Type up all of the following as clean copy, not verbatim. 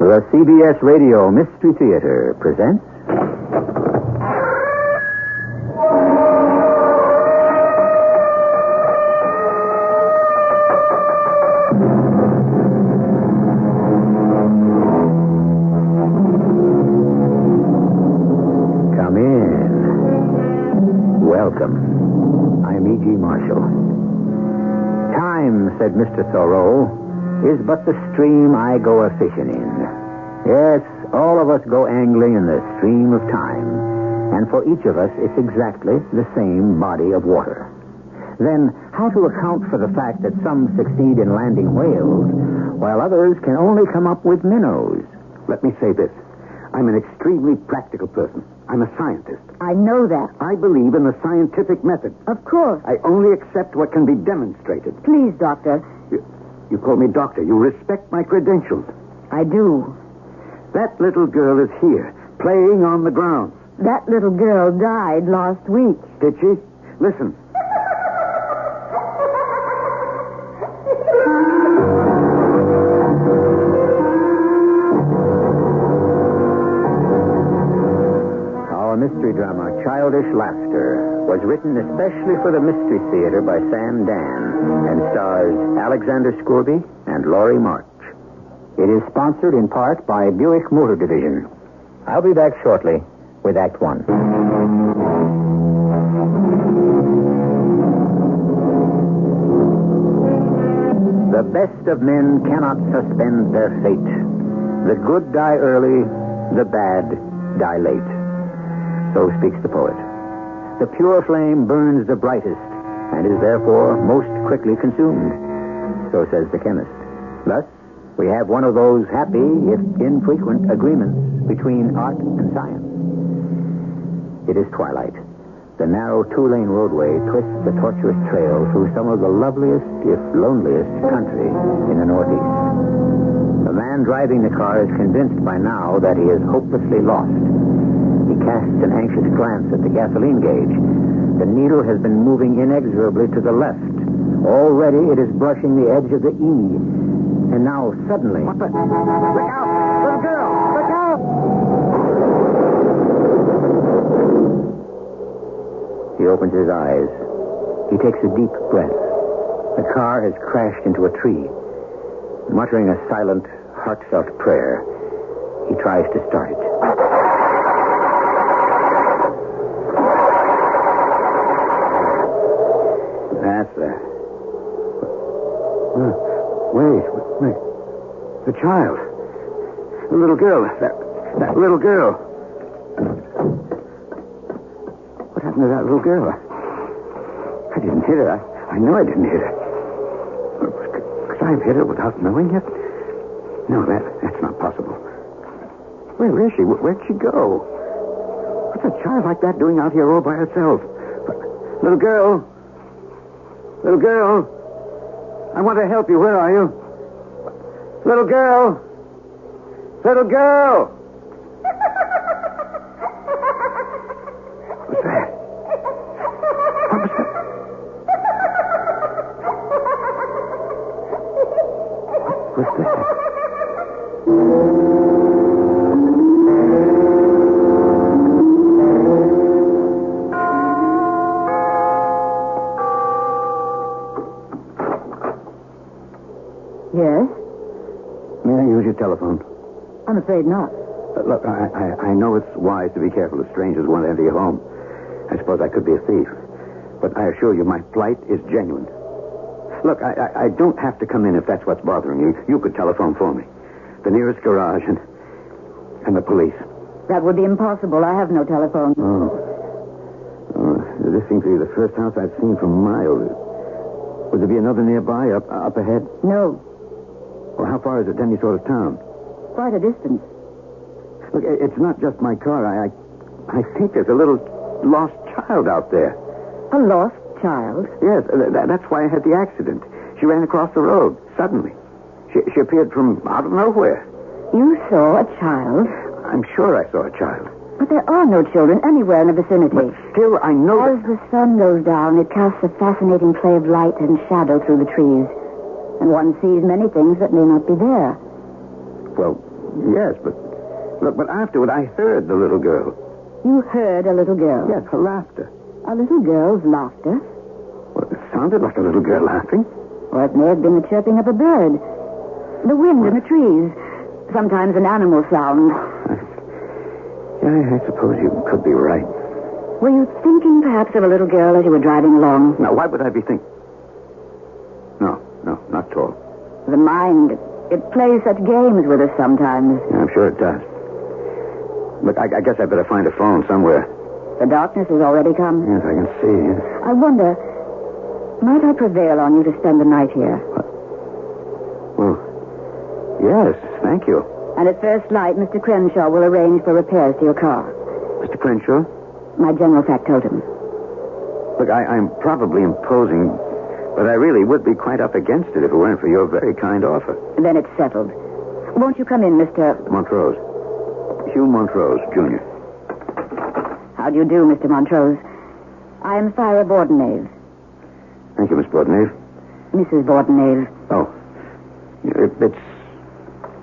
The CBS Radio Mystery Theater presents... Come in. Welcome. I'm E.G. Marshall. Time, said Mr. Thoreau, is but the stream I go a-fishing in. Yes, all of us go angling in the stream of time. And for each of us, it's exactly the same body of water. Then, how to account for the fact that some succeed in landing whales, while others can only come up with minnows? Let me say this. I'm an extremely practical person. I'm a scientist. I know that. I believe in the scientific method. Of course. I only accept what can be demonstrated. Please, Doctor. You call me doctor. You respect my credentials. I do. That little girl is here, playing on the ground. That little girl died last week. Did she? Listen. Our mystery drama, Childish Laughter, was written especially for the Mystery Theater by Sam Dan and stars Alexander Scourby and Laurie March. It is sponsored in part by Buick Motor Division. I'll be back shortly with Act One. The best of men cannot suspend their fate. The good die early, the bad die late. So speaks the poet. The pure flame burns the brightest and is therefore most quickly consumed. So says the chemist. Thus, we have one of those happy, if infrequent, agreements between art and science. It is twilight. The narrow two-lane roadway twists the tortuous trail through some of the loveliest, if loneliest, country in the Northeast. The man driving the car is convinced by now that he is hopelessly lost. He casts an anxious glance at the gasoline gauge. The needle has been moving inexorably to the left. Already it is brushing the edge of the E. And now, suddenly... What the... Look out! Little girl! Look out! He opens his eyes. He takes a deep breath. The car has crashed into a tree. Muttering a silent, heartfelt prayer, he tries to start it. That's that. Wait. The child. The little girl. That little girl. What happened to that little girl? I didn't hit her. I know I didn't hit her. Could I have hit her without knowing it? No, that's not possible. Where is she? Where'd she go? What's a child like that doing out here all by herself? Little girl. Little girl. I want to help you. Where are you? Little girl. Little girl. What's that? What was that? What was that? Yes? May I use your telephone? I'm afraid not. Look, I know it's wise to be careful if strangers want to enter your home. I suppose I could be a thief. But I assure you my plight is genuine. Look, I don't have to come in if that's what's bothering you. You could telephone for me. The nearest garage and the police. That would be impossible. I have no telephone. Oh, this seems to be the first house I've seen for miles. Would there be another nearby, up ahead? No. Well, how far is it to any sort of town? Quite a distance. Look, it's not just my car. I think there's a little lost child out there. A lost child? Yes, that's why I had the accident. She ran across the road, suddenly. She appeared from out of nowhere. You saw a child? I'm sure I saw a child. But there are no children anywhere in the vicinity. But still, I know As the sun goes down, it casts a fascinating play of light and shadow through the trees. And one sees many things that may not be there. Well, Yes, but... Look, but afterward I heard the little girl. You heard a little girl? Yes, her laughter. A little girl's laughter? Well, it sounded like a little girl laughing. Or it may have been the chirping of a bird. The wind in the trees. Sometimes an animal sound. Yeah, I suppose you could be right. Were you thinking perhaps of a little girl as you were driving along? Now, why would I be thinking? No, not at all. The mind, it plays such games with us sometimes. Yeah, I'm sure it does. Look, I guess I better find a phone somewhere. The darkness has already come. Yes, I can see. Yes. I wonder, might I prevail on you to spend the night here? Well, yes, thank you. And at first light, Mr. Crenshaw will arrange for repairs to your car. Mr. Crenshaw? My general factotum. Look, I'm probably imposing, but I really would be quite up against it if it weren't for your very kind offer. Then it's settled. Won't you come in, Mr. Montrose. Hugh Montrose, Jr. How do you do, Mr. Montrose? I am Thyra Bordenave. Thank you, Miss Bordenave. Mrs. Bordenave. Oh. It's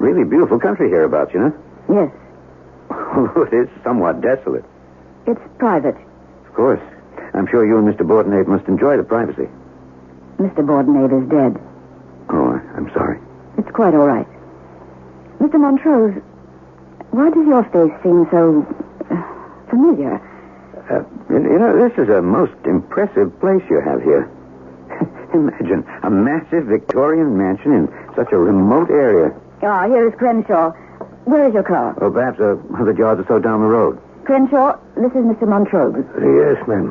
really beautiful country hereabouts, you know? Yes. It is somewhat desolate. It's private. Of course. I'm sure you and Mr. Bordenave must enjoy the privacy. Mr. Bordenave is dead. Oh, I'm sorry. It's quite all right. Mr. Montrose, why does your face seem so familiar? You know, this is a most impressive place you have here. Imagine a massive Victorian mansion in such a remote area. Ah, here is Crenshaw. Where is your car? Oh, perhaps 100 yards or so down the road. Crenshaw, this is Mr. Montrose. Yes, ma'am.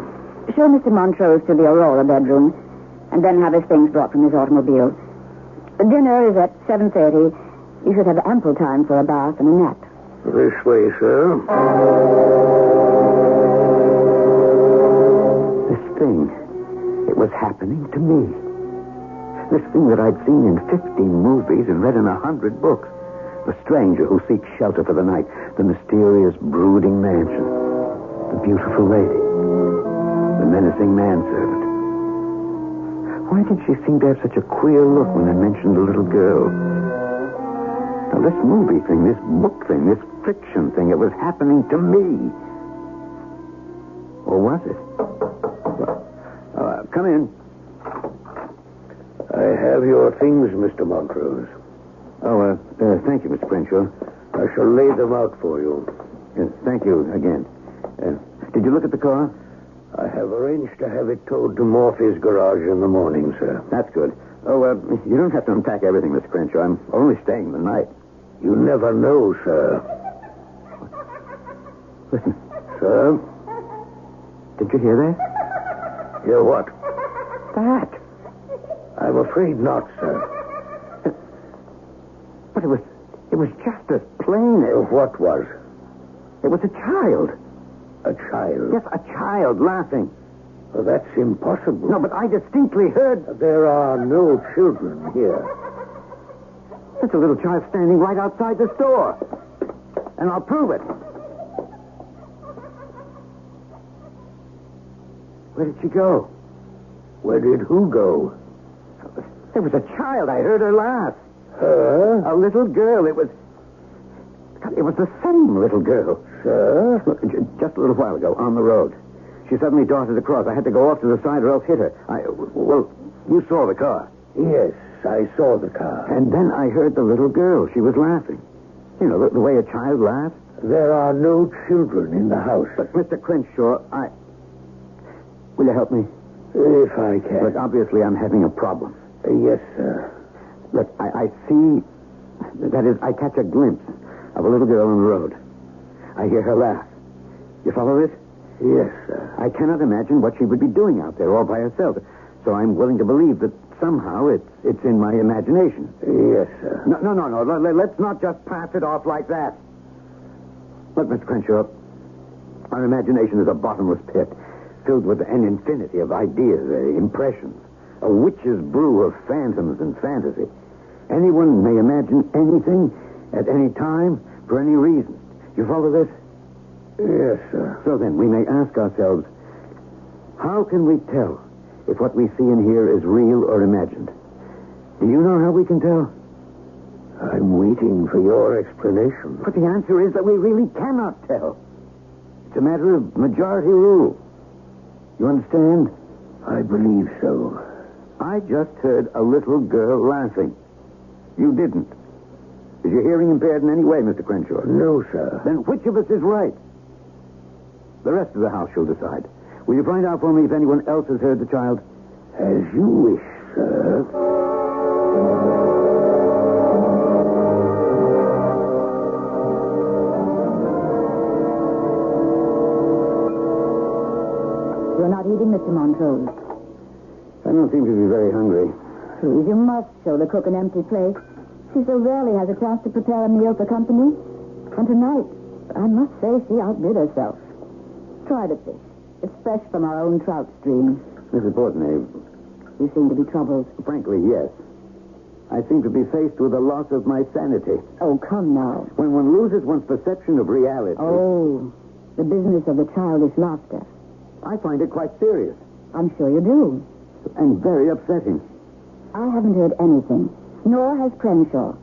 Show Mr. Montrose to the Aurora bedroom, and then have his things brought from his automobile. Dinner is at 7:30. You should have ample time for a bath and a nap. This way, sir. This thing, it was happening to me. This thing that I'd seen in 15 movies and read in 100 books. The stranger who seeks shelter for the night. The mysterious, brooding mansion. The beautiful lady. The menacing manservant. Why did she seem to have such a queer look when I mentioned the little girl? Now, this movie thing, this book thing, this fiction thing, it was happening to me. Or was it? Come in. I have your things, Mr. Montrose. Oh, thank you, Mr. Crenshaw. I shall lay them out for you. Yes, thank you again. Did you look at the car? I have arranged to have it towed to Morphy's garage in the morning, sir. That's good. Oh, you don't have to unpack everything, Mr. Crenshaw. I'm only staying the night. You never know, sir. Listen. Sir? Did you hear that? Hear what? That. I'm afraid not, sir. But it was just as plain as... What was? It was a child. A child? Yes, a child laughing. Well, that's impossible. No, but I distinctly heard... There are no children here. There's a little child standing right outside the store. And I'll prove it. Where did she go? Where did who go? There was a child. I heard her laugh. Her? A little girl. It was the same little girl. Sir? Look, just a little while ago, on the road. She suddenly darted across. I had to go off to the side or else hit her. Well, you saw the car. Yes, I saw the car. And then I heard the little girl. She was laughing. You know, the way a child laughs. There are no children in the house. But, Mr. Crenshaw, will you help me? If I can. Look, obviously I'm having a problem. Yes, sir. Look, I see... That is, I catch a glimpse of a little girl on the road. I hear her laugh. You follow this? Yes, sir. I cannot imagine what she would be doing out there all by herself. So I'm willing to believe that somehow it's in my imagination. Yes, sir. No. Let's not just pass it off like that. Look, Mr. Crenshaw, our imagination is a bottomless pit filled with an infinity of ideas, impressions, a witch's brew of phantoms and fantasy. Anyone may imagine anything at any time for any reason. You follow this? Yes, sir. So then, we may ask ourselves, how can we tell if what we see and hear is real or imagined? Do you know how we can tell? I'm waiting for your explanation. But the answer is that we really cannot tell. It's a matter of majority rule. You understand? I believe so. I just heard a little girl laughing. You didn't. Is your hearing impaired in any way, Mr. Crenshaw? No, sir. Then which of us is right? The rest of the house shall decide. Will you find out for me if anyone else has heard the child? As you wish, sir. You're not eating, Mr. Montrose. I don't seem to be very hungry. Please, you must show the cook an empty plate. She so rarely has a chance to prepare a meal for company. And tonight, I must say she outdid herself. Try the fish. It's fresh from our own trout stream. Mrs. Bordenave, You seem to be troubled. frankly, yes. I seem to be faced with a loss of my sanity. Oh, come now. When one loses one's perception of reality, Oh, the business of the childish laughter. I find it quite serious I'm sure you do. and very upsetting. I haven't heard anything, nor has Crenshaw.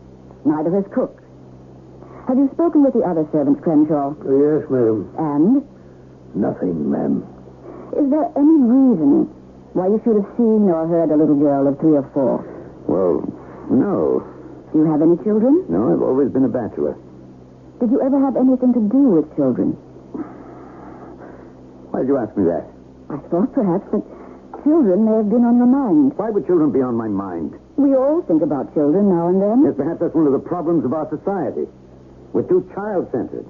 Neither has Cook. Have you spoken with the other servants, Crenshaw? Yes, madam. And Nothing, ma'am. is there any reason why you should have seen or heard a little girl of 3 or 4? Well, no. Do you have any children? No, I've always been a bachelor. Did you ever have anything to do with children? Why did you ask me that? I thought perhaps that children may have been on your mind. Why would children be on my mind? We all think about children now and then. Yes, perhaps that's one of the problems of our society. We're too child-centered.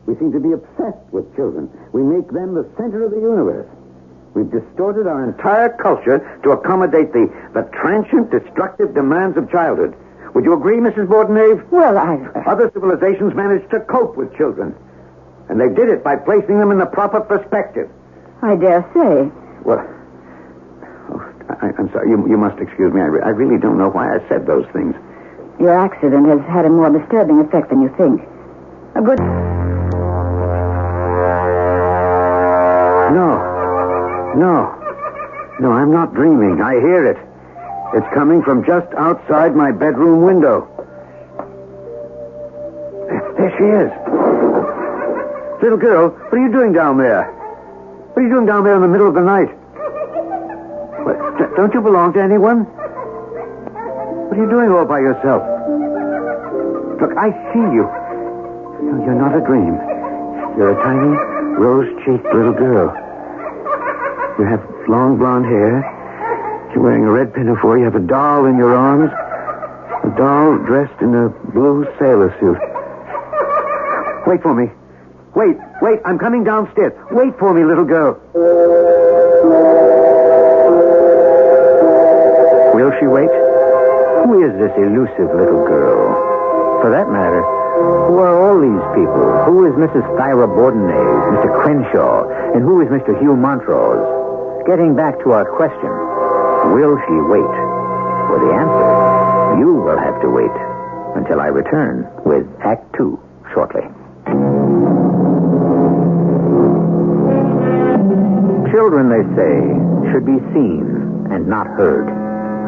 We seem to be obsessed with children. We make them the center of the universe. We've distorted our entire culture to accommodate the transient, destructive demands of childhood. Would you agree, Mrs. Bordenave? Well, Other civilizations managed to cope with children. And they did it by placing them in the proper perspective. I dare say. Well, I'm sorry. You must excuse me. I really don't know why I said those things. Your accident has had a more disturbing effect than you think. A good... No, I'm not dreaming. I hear it. It's coming from just outside my bedroom window. There she is. Little girl, what are you doing down there? What are you doing down there in the middle of the night? What, don't you belong to anyone? What are you doing all by yourself? Look, I see you. No, you're not a dream. You're a tiny, rose-cheeked little girl. You have long blonde hair. You're wearing a red pinafore. You have a doll in your arms. A doll dressed in a blue sailor suit. Wait for me. Wait. I'm coming downstairs. Wait for me, little girl. Will she wait? Who is this elusive little girl? For that matter, who are all these people? Who is Mrs. Thyra Bordenave, Mr. Crenshaw, and who is Mr. Hugh Montrose? Getting back to our question, will she wait? For the answer, you will have to wait until I return with Act 2 shortly. Children, they say, should be seen and not heard.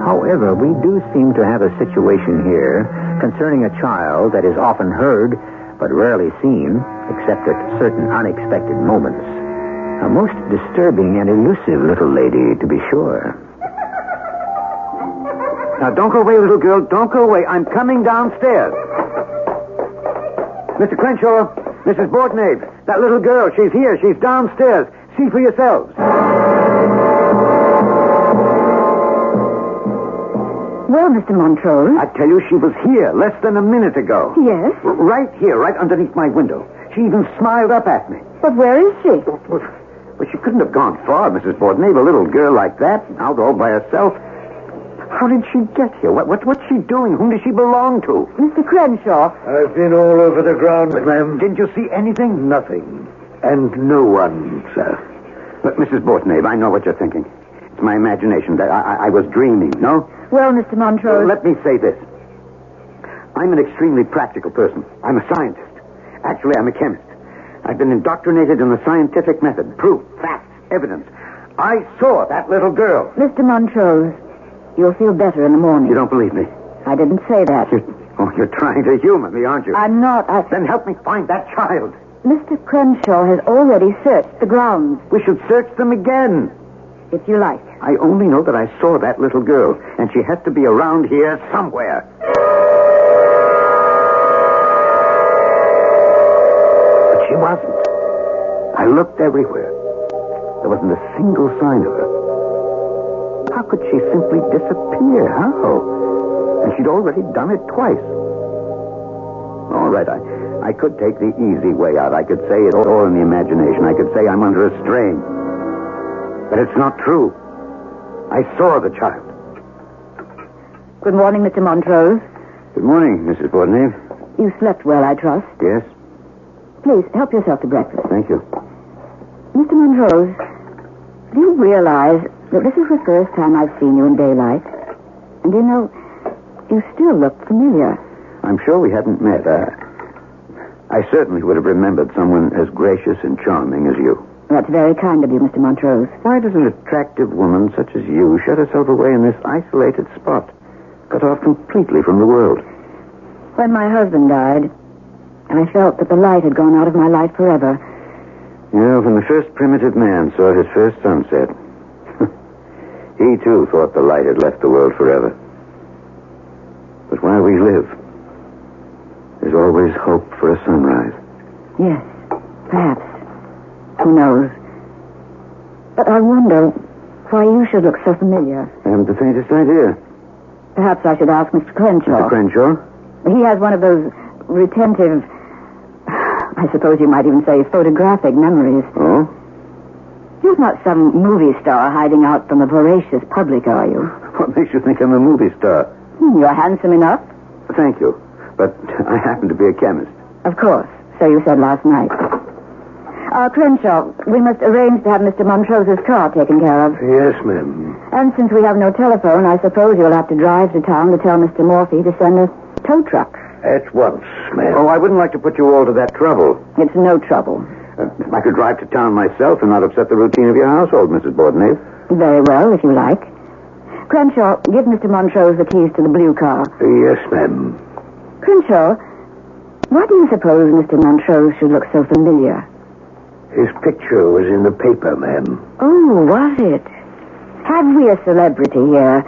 However, we do seem to have a situation here concerning a child that is often heard but rarely seen, except at certain unexpected moments. A most disturbing and elusive little lady, to be sure. Now, don't go away, little girl. Don't go away. I'm coming downstairs. Mr. Crenshaw, Mrs. Bordenave, that little girl, she's here. She's downstairs. See for yourselves. Well, Mr. Montrose. I tell you, she was here less than a minute ago. Yes? Right here, right underneath my window. She even smiled up at me. But where is she? Well, she couldn't have gone far, Mrs. Bordenave. A little girl like that, out all by herself. How did she get here? What's she doing? Whom does she belong to? Mr. Crenshaw. I've been all over the ground, ma'am. Didn't you see anything? Nothing. And no one, sir. But, Mrs. Bordenave, I know what you're thinking. It's my imagination. I was dreaming, no? Well, Mr. Montrose. Let me say this. I'm an extremely practical person. I'm a scientist. Actually, I'm a chemist. I've been indoctrinated in the scientific method. Proof, facts, evidence. I saw that little girl. Mr. Montrose, you'll feel better in the morning. You don't believe me? I didn't say that. Oh, you're trying to humor me, aren't you? I'm not. Then help me find that child. Mr. Crenshaw has already searched the grounds, We should search them again. if you like. I only know that I saw that little girl, and she has to be around here somewhere. But she wasn't. I looked everywhere. There wasn't a single sign of her. How could she simply disappear? How? And she'd already done it twice. All right, I could take the easy way out. I could say it all in the imagination. I could say I'm under a strain. But it's not true. I saw the child. Good morning, Mr. Montrose. Good morning, Mrs. Bordenave. You slept well, I trust. Yes, Please, help yourself to breakfast. thank you. Mr. Montrose, do you realize that this is the first time I've seen you in daylight? And you know, you still look familiar. I'm sure we hadn't met. I certainly would have remembered someone as gracious and charming as you. That's very kind of you, Mr. Montrose. Why does an attractive woman such as you shut herself away in this isolated spot, cut off completely from the world? When my husband died, I felt that the light had gone out of my life forever. You know, when the first primitive man saw his first sunset, he too thought the light had left the world forever. But while we live, there's always hope for a sunrise. Yes, perhaps. Who knows? But I wonder why you should look so familiar. I haven't the faintest idea. Perhaps I should ask Mr. Crenshaw. Mr. Crenshaw? He has one of those retentive, I suppose you might even say photographic memories. Oh? You're not some movie star hiding out from a voracious public, are you? What makes you think I'm a movie star? You're handsome enough. Thank you. But I happen to be a chemist. Of course. So you said last night. Crenshaw, we must arrange to have Mr. Montrose's car taken care of. Yes, ma'am. And since we have no telephone, I suppose you'll have to drive to town to tell Mr. Morphy to send a tow truck. At once, ma'am. Oh, I wouldn't like to put you all to that trouble. It's no trouble. I could drive to town myself and not upset the routine of your household, Mrs. Bordenave. Very well, if you like. Crenshaw, give Mr. Montrose the keys to the blue car. Yes, ma'am. Crenshaw, why do you suppose Mr. Montrose should look so familiar? His picture was in the paper, ma'am. Oh, was it? Have we a celebrity here?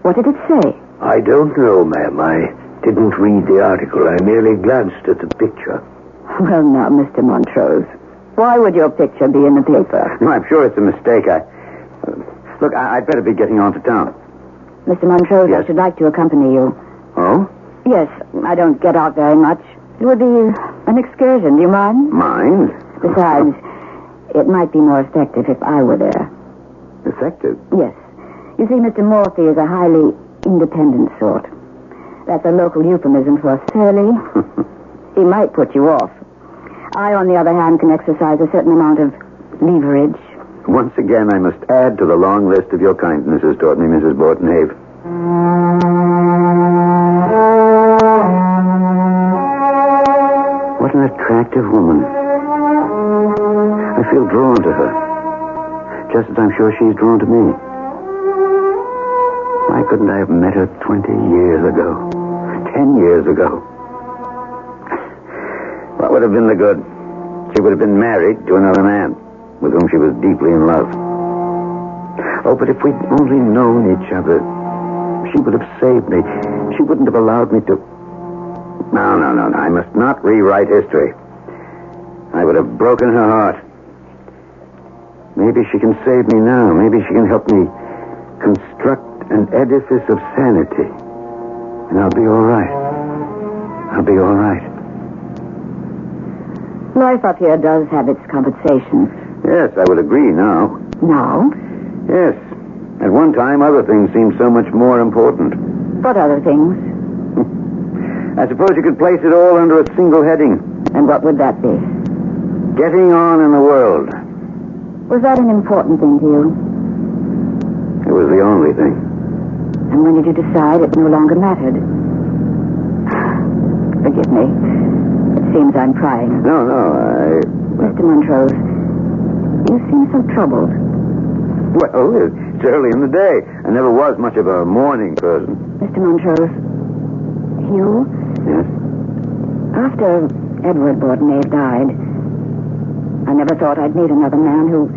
What did it say? I don't know, ma'am. I didn't read the article. I merely glanced at the picture. Well, now, Mr. Montrose, why would your picture be in the paper? No, I'm sure it's a mistake. Look, I'd better be getting on to town. Mr. Montrose, Yes. I should like to accompany you. Oh? Yes, I don't get out very much. It would be an excursion. Do you mind? Mind? Besides, it might be more effective if I were there. Effective? Yes. You see, Mr. Morphy is a highly independent sort. That's a local euphemism for surly. He might put you off. I, on the other hand, can exercise a certain amount of leverage. Once again, I must add to the long list of your kindnesses toward me, Mrs. Bordenave. What an attractive woman. I feel drawn to her, just as I'm sure she's drawn to me. Why couldn't I have met her 20 years ago? 10 years ago? What would have been the good? She would have been married to another man with whom she was deeply in love. Oh, but if we'd only known each other, she would have saved me. She wouldn't have allowed me to... No. I must not rewrite history. I would have broken her heart. Maybe she can save me now. Maybe she can help me construct an edifice of sanity. And I'll be all right. I'll be all right. Life up here does have its compensations. Yes, I would agree now. Now? Yes. At one time, other things seemed so much more important. What other things? I suppose you could place it all under a single heading. And what would that be? Getting on in the world. Was that an important thing to you? It was the only thing. And when did you decide it no longer mattered? Forgive me. It seems I'm prying. No, Mr. Montrose, you seem so troubled. Well, it's early in the day. I never was much of a morning person. Mr. Montrose, Hugh? Yes? After Edward Bordenave died, I never thought I'd meet another man who,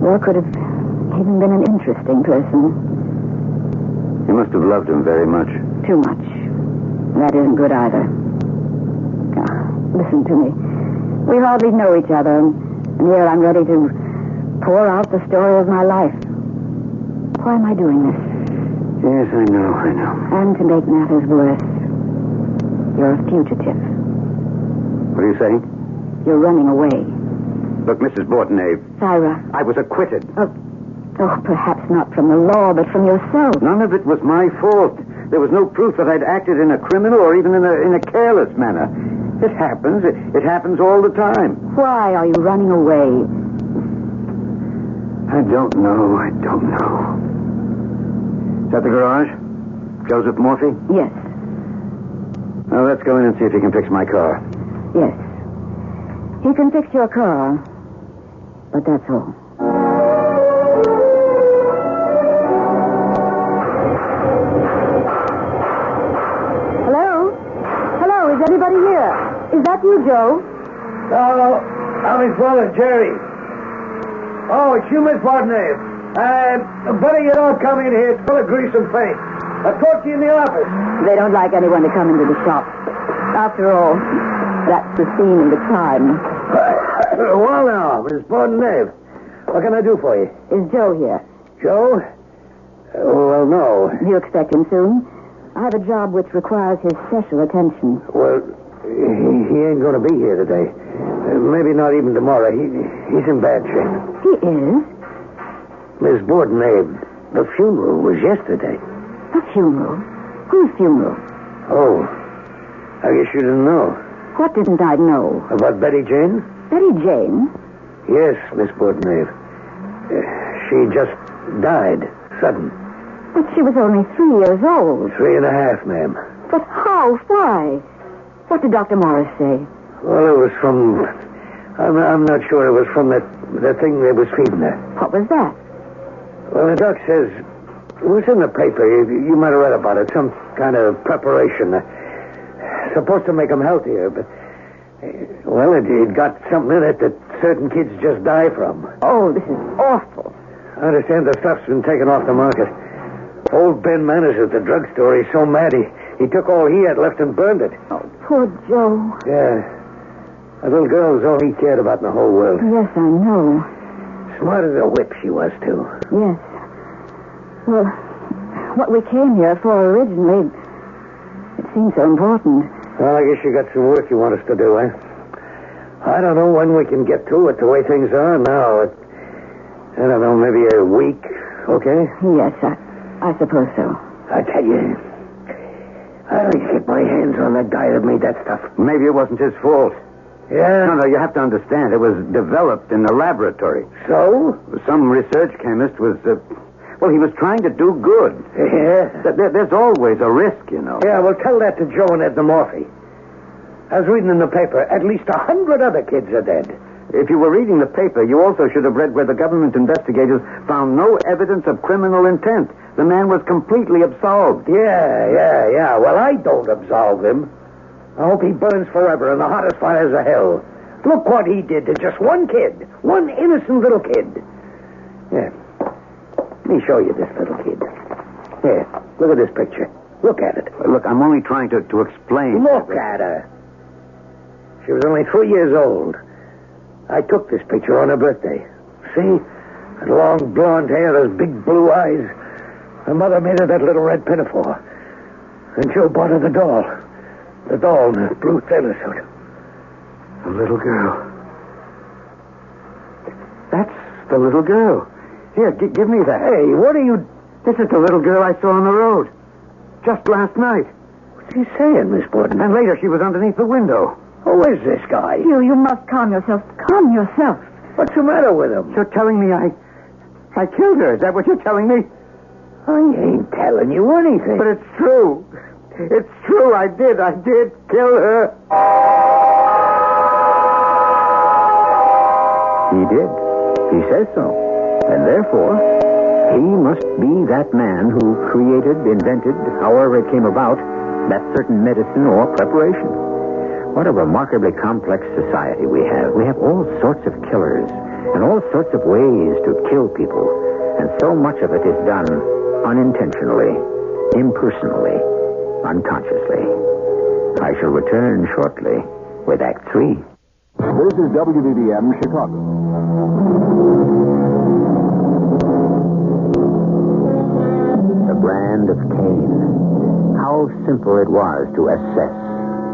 well, could have even been an interesting person. You must have loved him very much. Too much. That isn't good either. Listen to me. We hardly know each other, and here I'm ready to pour out the story of my life. Why am I doing this? Yes, I know. And to make matters worse, you're a fugitive. What are you saying? You're running away. Look, Mrs. Bordenave. Syra. I was acquitted. Oh, perhaps not from the law, but from yourself. None of it was my fault. There was no proof that I'd acted in a criminal or even in a careless manner. It happens. It happens all the time. Why are you running away? I don't know. Is that the garage? Joseph Morphy? Yes. Well, let's go in and see if he can fix my car. Yes. He can fix your car, but that's all. Hello, is anybody here? Is that you, Joe? No, I'm his brother, Jerry. Oh, it's you, Miss Bordenave. Better you don't come in here. It's full of grease and paint. I'll talk to you in the office. They don't like anyone to come into the shop. After all, that's the scene of the crime. Well, now, Miss Bordenave, what can I do for you? Is Joe here? Joe? Well, no. Do you expect him soon? I have a job which requires his special attention. Well, he ain't going to be here today. Maybe not even tomorrow. He's in bad shape. He is? Miss Bordenave, the funeral was yesterday. A funeral? Whose funeral? Oh, I guess you didn't know. What didn't I know? About Betty Jane? Betty Jane? Yes, Miss Bordenave. She just died, sudden. But she was only 3 years old. 3.5, ma'am. But how? Why? What did Dr. Morris say? Well, it was from... I'm not sure. It was from the thing they was feeding her. What was that? Well, the doc says... It was in the paper. You might have read about it. Some kind of preparation. Supposed to make them healthier, but... Well, it got something in it that certain kids just die from. Oh, this is awful. I understand the stuff's been taken off the market. Old Ben Manners at the drugstore, he's so mad he took all he had left and burned it. Oh, poor Joe. Yeah. That little girl was all he cared about in the whole world. Yes, I know. Smart as a whip she was, too. Yes. Well, what we came here for originally, it seemed so important. Well, I guess you got some work you want us to do, eh? I don't know when we can get to it the way things are now. I don't know, maybe a week, okay? Yes, I suppose so. I tell you, I like to get my hands on that guy that made that stuff. Maybe it wasn't his fault. Yeah? No, you have to understand. It was developed in the laboratory. So? Some research chemist was, he was trying to do good. Yeah? There's always a risk, you know. Yeah, well, tell that to Joe and Ed the Morphy. I was reading in the paper, at least 100 other kids are dead. If you were reading the paper, you also should have read where the government investigators found no evidence of criminal intent. The man was completely absolved. Yeah. Well, I don't absolve him. I hope he burns forever in the hottest fires of hell. Look what he did to just one kid. One innocent little kid. Yeah. Let me show you this little kid. Here, look at this picture. Look at it. Look, I'm only trying to explain. Look at her. She was only 3 years old. I took this picture on her birthday. See? That long blonde hair, those big blue eyes. Her mother made her that little red pinafore. And Joe bought her the doll. The doll in the blue sailor suit. The little girl. That's the little girl. Here, give me that. Hey, what are you... This is the little girl I saw on the road. Just last night. What's he saying, Miss Borden? And later she was underneath the window. Who is this guy? You must calm yourself. Calm yourself. What's the matter with him? You're telling me I killed her. Is that what you're telling me? I ain't telling you anything. But it's true. It's true. I did kill her. He did. He says so. And therefore, he must be that man who created, invented, however it came about, that certain medicine or preparation. What a remarkably complex society we have. We have all sorts of killers and all sorts of ways to kill people. And so much of it is done unintentionally, impersonally, unconsciously. I shall return shortly with Act 3. This is WBBM Chicago. The brand of Cain. How simple it was to assess,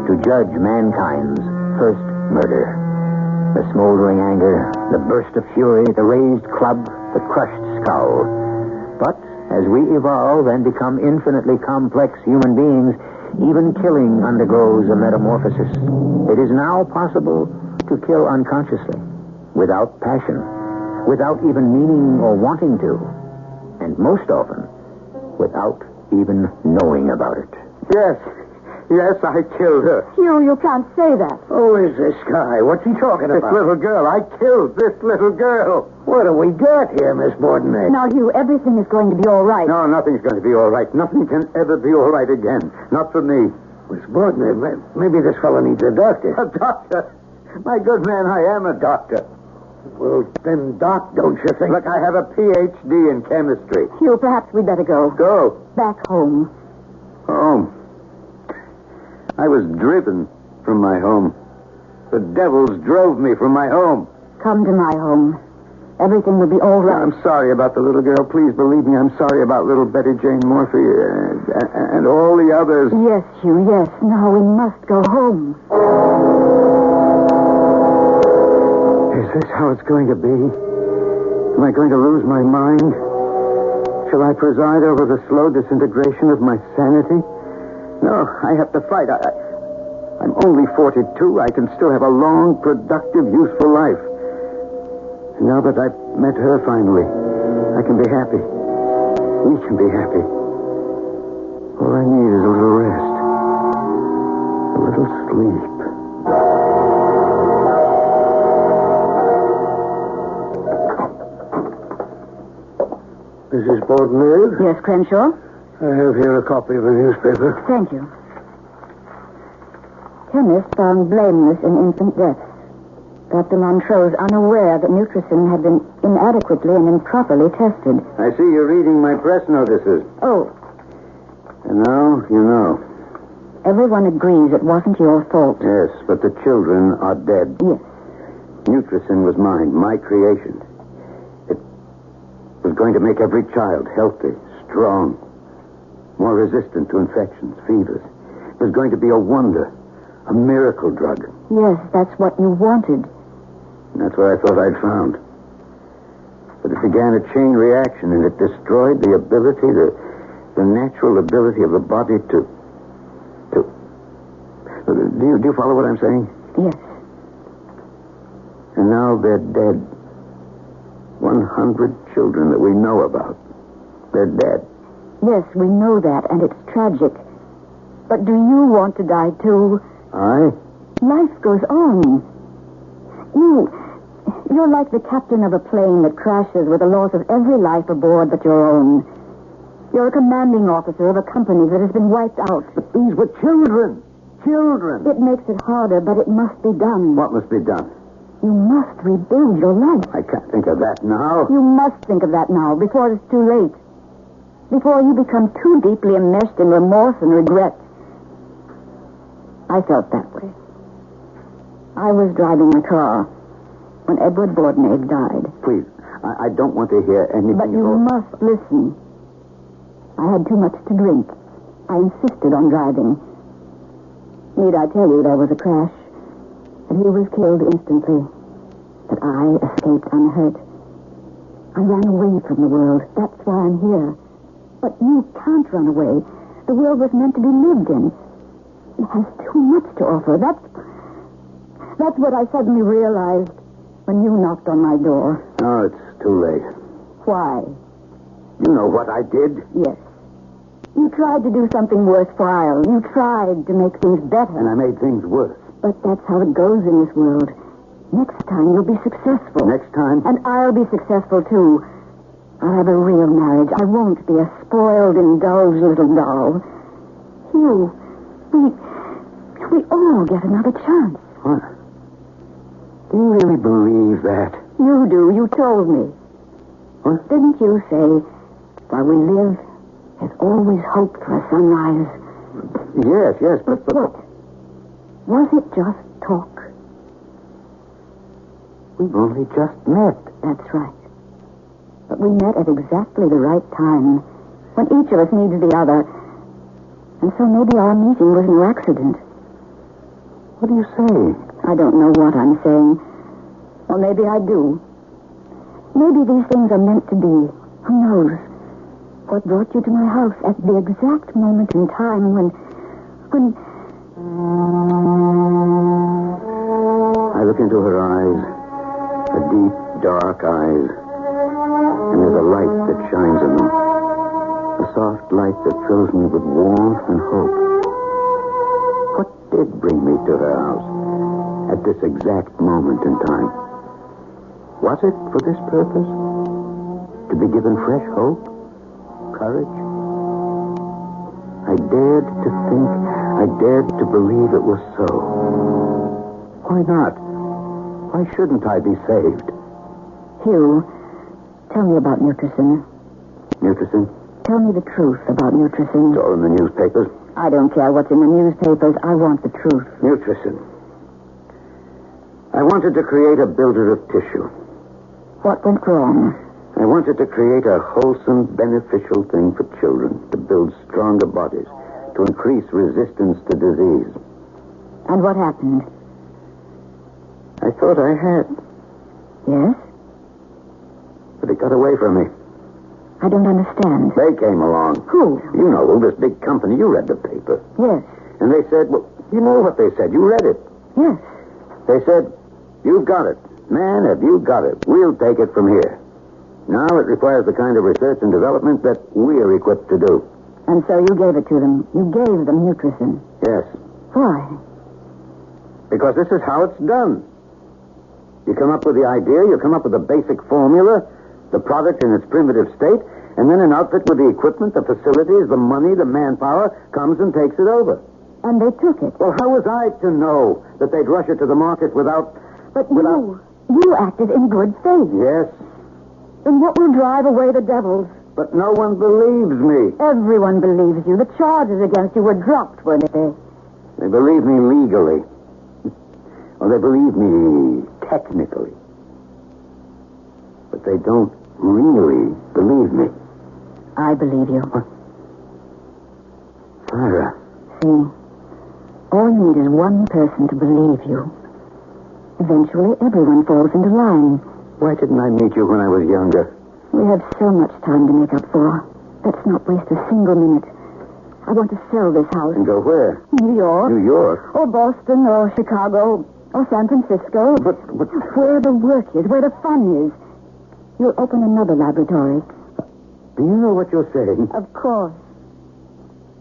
to judge mankind's first murder. The smoldering anger, the burst of fury, the raised club, the crushed skull. But as we evolve and become infinitely complex human beings, even killing undergoes a metamorphosis. It is now possible to kill unconsciously, without passion, without even meaning or wanting to, and most often, without even knowing about it. Yes, I killed her. You can't say that. Who is this guy? What's he talking This about? little girl. I killed this little girl. What do we got here, Miss Bordenay? Now, Hugh, everything is going to be all right. No, nothing's going to be all right. Nothing can ever be all right again. Not for me. Miss Bordenay, maybe this fellow needs a doctor. A doctor? My good man, I am a doctor. Well, then, Doc, don't you think... Look, I have a Ph.D. in chemistry. Hugh, perhaps we'd better go. Go. Back home. Home. I was driven from my home. The devils drove me from my home. Come to my home. Everything will be all right. I'm sorry about the little girl. Please believe me, I'm sorry about little Betty Jane Morphy and all the others. Yes, Hugh, yes. Now we must go home. Is this how it's going to be? Am I going to lose my mind? Shall I preside over the slow disintegration of my sanity? No, I have to fight. I'm only 42. I can still have a long, productive, useful life. And now that I've met her finally, I can be happy. We can be happy. All I need is a little rest. A little sleep. Mrs. Bordenay? Yes, Crenshaw? I have here a copy of a newspaper. Thank you. Chemist found blameless in infant deaths. Dr. Montrose unaware that Nutricin had been inadequately and improperly tested. I see you're reading my press notices. Oh, And now, you know. everyone agrees it wasn't your fault. Yes, but the children are dead. Yes. Nutricin was mine, my creation. It was going to make every child healthy, strong, more resistant to infections, fevers. It was going to be a wonder, a miracle drug. Yes, that's what you wanted. And that's what I thought I'd found. But it began a chain reaction, and it destroyed the ability, the natural ability of the body to... Do you follow what I'm saying? Yes. And now they're dead. 100 children that we know about. They're dead. Yes, we know that, and it's tragic. But do you want to die, too? I? Life goes on. You're like the captain of a plane that crashes with the loss of every life aboard but your own. You're a commanding officer of a company that has been wiped out. But these were children. Children. It makes it harder, but it must be done. What must be done? You must rebuild your life. I can't think of that now. You must think of that now, before it's too late. Before you become too deeply immersed in remorse and regret. I felt that way. I was driving the car when Edward Bordenay died. Please, I don't want to hear anything. But you must listen. I had too much to drink. I insisted on driving. Need I tell you there was a crash? And he was killed instantly. But I escaped unhurt. I ran away from the world. That's why I'm here. But you can't run away. The world was meant to be lived in. It has too much to offer. That's what I suddenly realized when you knocked on my door. No, it's too late. Why? You know what I did. Yes. You tried to do something worthwhile. You tried to make things better. And I made things worse. But that's how it goes in this world. Next time you'll be successful. Next time? And I'll be successful, too. I'll have a real marriage. I won't be a spoiled, indulged little doll. Hugh, We all get another chance. What? Do you really believe that? You do. You told me. What? Didn't you say, while we live, there's always hope for a sunrise? Yes, but... What? Was it just talk? We've only just met. That's right. But we met at exactly the right time, when each of us needs the other. And so maybe our meeting was no accident. What are you saying? I don't know what I'm saying. Or maybe I do. Maybe these things are meant to be. Who knows? What brought you to my house at the exact moment in time when... I look into her eyes. The deep, dark eyes. And there's a light that shines in them. A soft light that fills me with warmth and hope. What did bring me to her house at this exact moment in time? Was it for this purpose? To be given fresh hope? Courage? I dared to think, I dared to believe it was so. Why not? Why shouldn't I be saved? Hugh, tell me about Nutricin. Nutricin? Tell me the truth about Nutricin. It's all in the newspapers. I don't care what's in the newspapers. I want the truth. Nutricin. I wanted to create a builder of tissue. What went wrong? I wanted to create a wholesome, beneficial thing for children, to build stronger bodies, to increase resistance to disease. And what happened? I thought I had, Yes? but it got away from me. I don't understand. They came along. Who? You know, this big company. You read the paper. Yes. And they said, well, you know what they said. You read it. Yes. They said, you've got it. Man, have you got it. We'll take it from here. Now it requires the kind of research and development that we're equipped to do. And so you gave it to them. You gave them Nutricin. Yes. Why? Because this is how it's done. You come up with the idea, you come up with the basic formula, the product in its primitive state, and then an outfit with the equipment, the facilities, the money, the manpower comes and takes it over. And they took it. Well, how was I to know that they'd rush it to the market without... But you acted in good faith. Yes, Then what will drive away the devils? but no one believes me. Everyone believes you. The charges against you were dropped, weren't they? They believe me legally. Well, they believe me technically. But they don't really believe me. I believe you. Sarah. See, all you need is one person to believe you. Eventually, everyone falls into line. Why didn't I meet you when I was younger? We have so much time to make up for. Let's not waste a single minute. I want to sell this house. And go where? New York. New York? Or Boston, or Chicago, or San Francisco. But... Where the work is, where the fun is. You'll open another laboratory. Do you know what you're saying? Of course.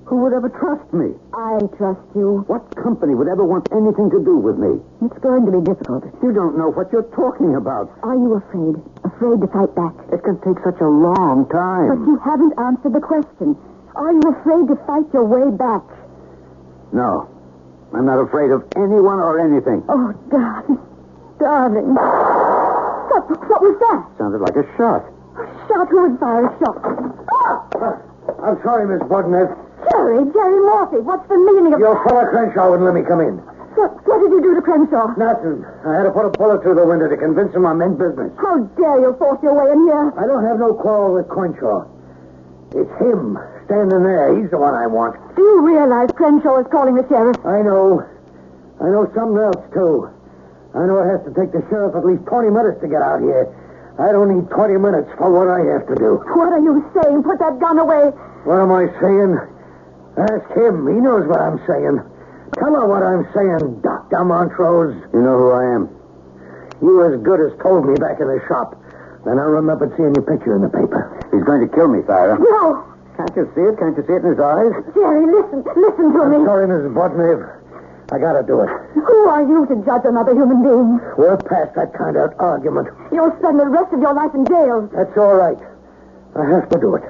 Who would ever trust me? I trust you. What company would ever want anything to do with me? It's going to be difficult. You don't know what you're talking about. Are you afraid? Afraid to fight back? It can take such a long time. But you haven't answered the question. Are you afraid to fight your way back? No. I'm not afraid of anyone or anything. Oh, darling. Darling. What was that? Sounded like a shot. A shot? Who would fire a shot? I'm sorry, Miss Bogner. Jerry Morphy, what's the meaning of... Your fellow Crenshaw wouldn't let me come in. What did you do to Crenshaw? Nothing. I had to put a bullet through the window to convince him I meant business. How dare you force your way in here? I don't have no quarrel with Crenshaw. It's him standing there. He's the one I want. Do you realize Crenshaw is calling the sheriff? I know. I know something else, too. I know it has to take the sheriff at least 20 minutes to get out here. I don't need 20 minutes for what I have to do. What are you saying? Put that gun away. What am I saying? Ask him. He knows what I'm saying. Tell her what I'm saying, Dr. Montrose. You know who I am? You as good as told me back in the shop. Then I remembered seeing your picture in the paper. He's going to kill me, Sarah. No. Can't you see it? Can't you see it in his eyes? Jerry, listen to me. I'm sorry, Mrs. Botniv. I gotta do it. Who are you to judge another human being? We're past that kind of argument. You'll spend the rest of your life in jail. That's all right. I have to do it.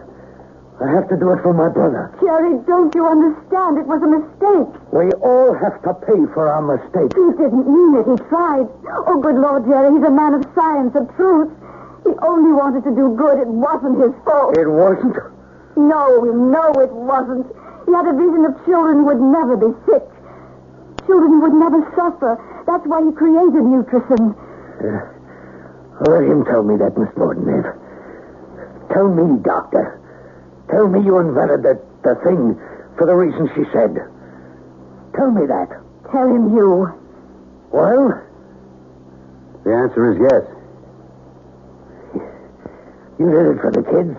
I have to do it for my brother. Jerry, don't you understand? It was a mistake. We all have to pay for our mistakes. He didn't mean it. He tried. Oh, good Lord, Jerry, he's a man of science, of truth. He only wanted to do good. It wasn't his fault. It wasn't? No, it wasn't. He had a vision of children who would never be sick. Children who would never suffer. That's why he created Nutrison. Let him tell me that, Miss Bordenave. Tell me, Doctor. Tell me you invented the thing for the reason she said. Tell me that. Tell him you. Well? The answer is yes. You did it for the kids.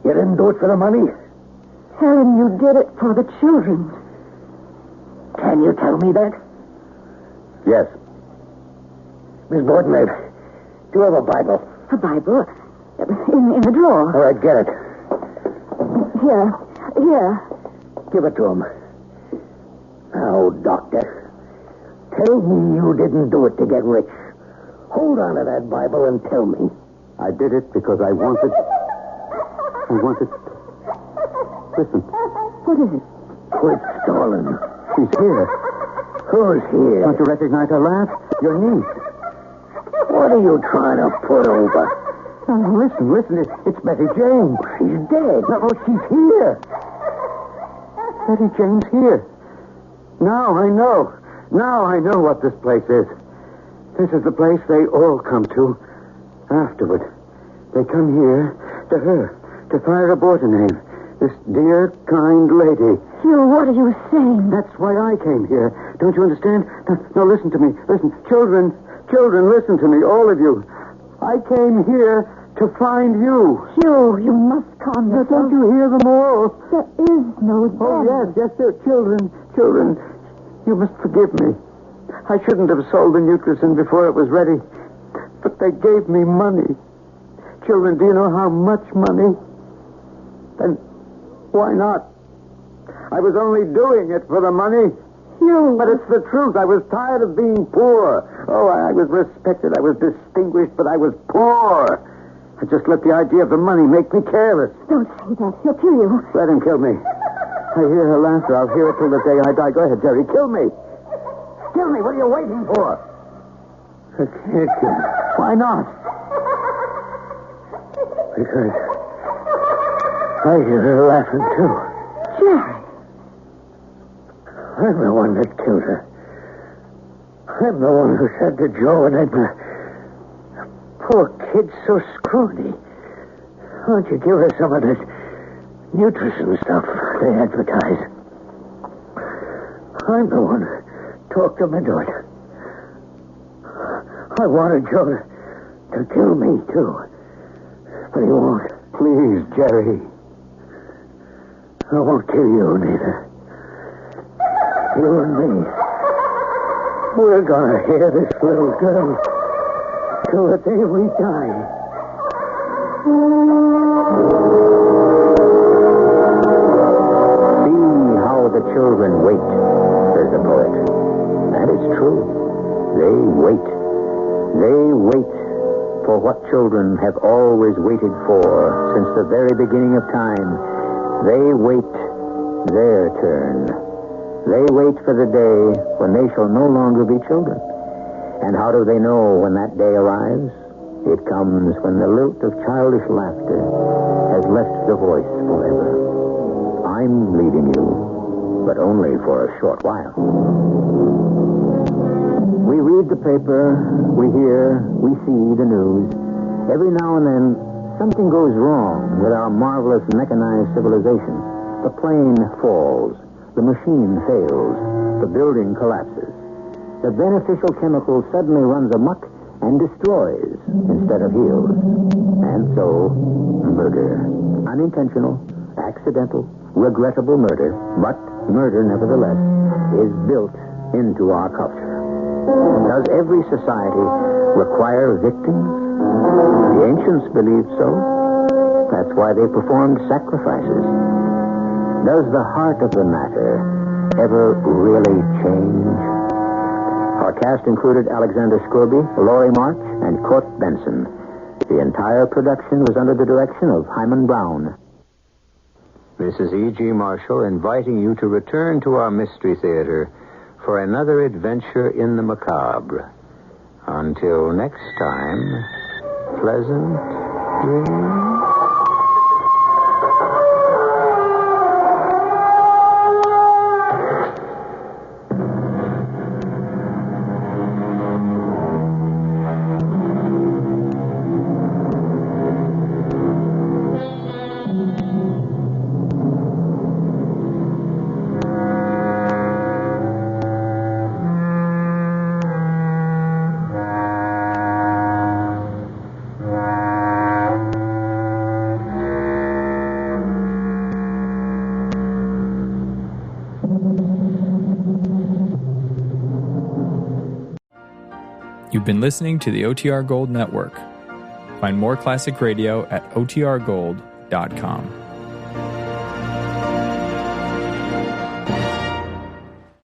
You didn't do it for the money. Tell him you did it for the children. Can you tell me that? Yes. Miss Bordenave, do you have a Bible? A Bible? In the drawer. All right, get it. Here. Give it to him. Now, Doctor, tell me you didn't do it to get rich. Hold on to that Bible and tell me. I did it because I wanted... Listen. What is it? Quit stalling. She's here. Who's here? Don't you recognize her laugh? Your niece. What are you trying to put over? Oh, listen. It's Betty Jane. She's dead. No, she's here. Betty Jane's here. Now I know what this place is. This is the place they all come to afterward. They come here to her, to Thyra Bordenave, this dear, kind lady. Hugh, what are you saying? That's why I came here. Don't you understand? No, listen to me. Listen. Children, listen to me, all of you. I came here to find you. Hugh, you must calm Now, yourself. don't you hear them all? There is no death. Oh, yes, they're children. Children, you must forgive me. I shouldn't have sold the Nutrison before it was ready. But they gave me money. Children, do you know how much money? Then why not? I was only doing it for the money. Hugh. But it's the truth. I was tired of being poor. Oh, I was respected. I was distinguished, but I was poor. I just let the idea of the money make me careless. Don't say that. He'll kill you. Let him kill me. I hear her laughter. I'll hear it till the day I die. Go ahead, Jerry. Kill me. Kill me. What are you waiting for? I can't kill you. Why not? Because I hear her laughing, too. Jerry. I'm the one that killed her. I'm the one who said to Joe and Edna, poor kid's so scrawny. Why don't you give her some of this Nutrison stuff they advertise? I'm the one who talked him into it. I wanted Joe to kill me, too. But he won't. Please, Jerry. I won't kill you, neither. You and me. We're gonna hear this little girl till the day we die. See how the children wait, says the poet. And it's true. They wait. They wait for what children have always waited for since the very beginning of time. They wait their turn. They wait for the day when they shall no longer be children. And how do they know when that day arrives? It comes when the lilt of childish laughter has left the voice forever. I'm leaving you, but only for a short while. We read the paper, we hear, we see the news. Every now and then, something goes wrong with our marvelous mechanized civilization. The plane falls. The machine fails. The building collapses. The beneficial chemical suddenly runs amok and destroys instead of heals. And so, murder. Unintentional, accidental, regrettable murder, but murder nevertheless, is built into our culture. Does every society require victims? The ancients believed so. That's why they performed sacrifices. Does the heart of the matter ever really change? Our cast included Alexander Scurby, Laurie March, and Court Benson. The entire production was under the direction of Hyman Brown. This is E.G. Marshall inviting you to return to our Mystery Theater for another adventure in the macabre. Until next time, pleasant dreams. You've been listening to the OTR Gold Network. Find more classic radio at otrgold.com.